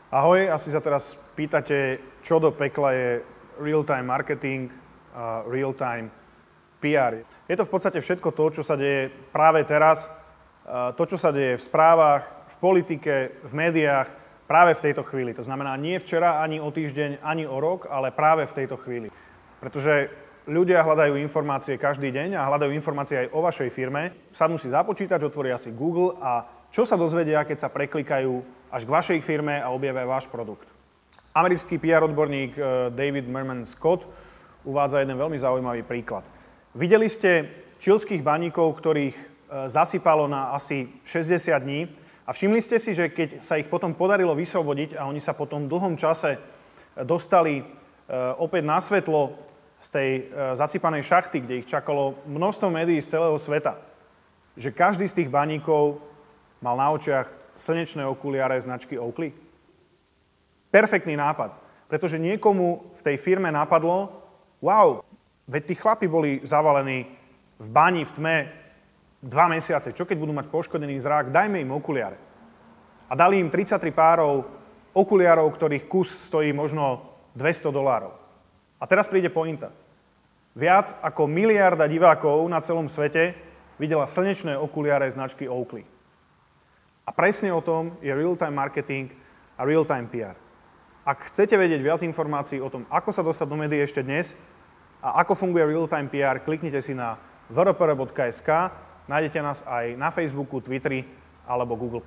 Ahoj, asi sa teraz pýtate, čo do pekla je real-time marketing a real-time PR. Je to v podstate všetko to, čo sa deje práve teraz, to, čo sa deje v správach, v politike, v médiách, práve v tejto chvíli. To znamená nie včera, ani o týždeň, ani o rok, ale práve v tejto chvíli. Pretože ľudia hľadajú informácie každý deň a hľadajú informácie aj o vašej firme. Sadnú si za počítač, otvoria si Google a čo sa dozvedia, keď sa preklikajú až k vašej firme a objavia váš produkt. Americký PR odborník David Merman Scott uvádza jeden veľmi zaujímavý príklad. Videli ste čilských baníkov, ktorých zasypalo na asi 60 dní a všimli ste si, že keď sa ich potom podarilo vyslobodiť a oni sa po tom dlhom čase dostali opäť na svetlo z tej zasypanej šachty, kde ich čakalo množstvo médií z celého sveta, že každý z tých baníkov mal na očiach slnečné okuliare značky Oakley? Perfektný nápad, pretože niekomu v tej firme napadlo, wow, veď tí chlapi boli zavalení v bani v tme 2 mesiace, čo keď budú mať poškodený zrak, dajme im okuliare. A dali im 33 párov okuliarov, ktorých kus stojí možno $200. A teraz príde pointa. Viac ako miliarda divákov na celom svete videla slnečné okuliare značky Oakley. A presne o tom je real-time marketing a real-time PR. Ak chcete vedieť viac informácií o tom, ako sa dostať do médií ešte dnes a ako funguje real-time PR, kliknite si na vrpr.sk, nájdete nás aj na Facebooku, Twitteri alebo Google+.